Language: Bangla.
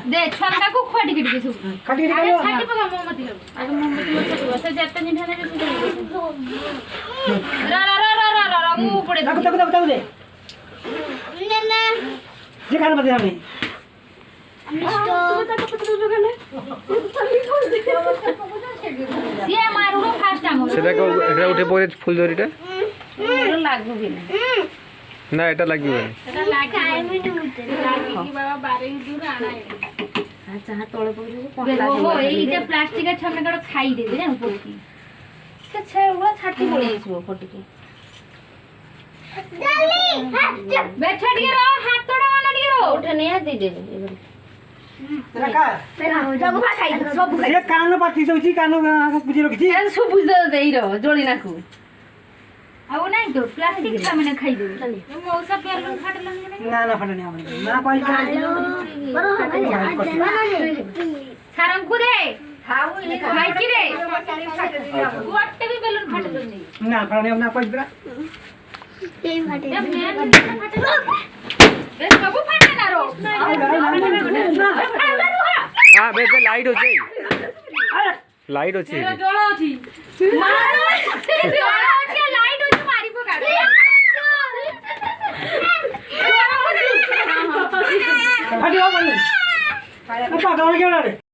दे छलका को खटी के सब खटी के आगे छाटी पका मोमबत्ती लो आगे मोमबत्ती लो छटी बस जत्ता दिन थाने बेसी रा रा रा रा रा रा मुंह पड़े तक दे ना जे खाना बता हमने সিয়ে মারুলো ফার্স্ট টাইম সেটাকে এটা উঠে পড়ে ফুল ধরিটা লাগবে কি না না এটা লাগবে না এটা লাগে আমি উঠতে লাগে কি বাবা বারে দূর আনাই আচ্ছা হাত তলে পড়ে দেখো এইটা প্লাস্টিকের ছমনে কাটো খাই দেবে জানো পড়কি আচ্ছা ওরা ছাটি পড়ে গেছিল ফটিকে জলদি বেছা দিয়ে রো হাত তোড়া না দিয়ে রো ওঠে নিয়ে দিয়ে দেবে এবার रखा জগু ভাই খাই সব ये कान पाती सोची कान बुझी रखी এন সব বুঝতে দেই রো জড়ি নাকু আও নাই তো প্লাস্টিক সামনে খাই দেবে মৌসা পেলন ফাটলন ना ना फटने हमने ना कोई বড় হাতে সারঙ্কু দে খাও ভাই কি রে গোটে भी বেলুন ফাটলন নেই ना फटने ना कोई बरा এই ফাটে বে সবু ফাটে না রো হ্যাঁ বে বে লাইট হচ্ছে লাইট হচ্ছে জল আছে মারো জল আছে লাইট আছে মারি পকা फटी हो बनी पागल क्या रे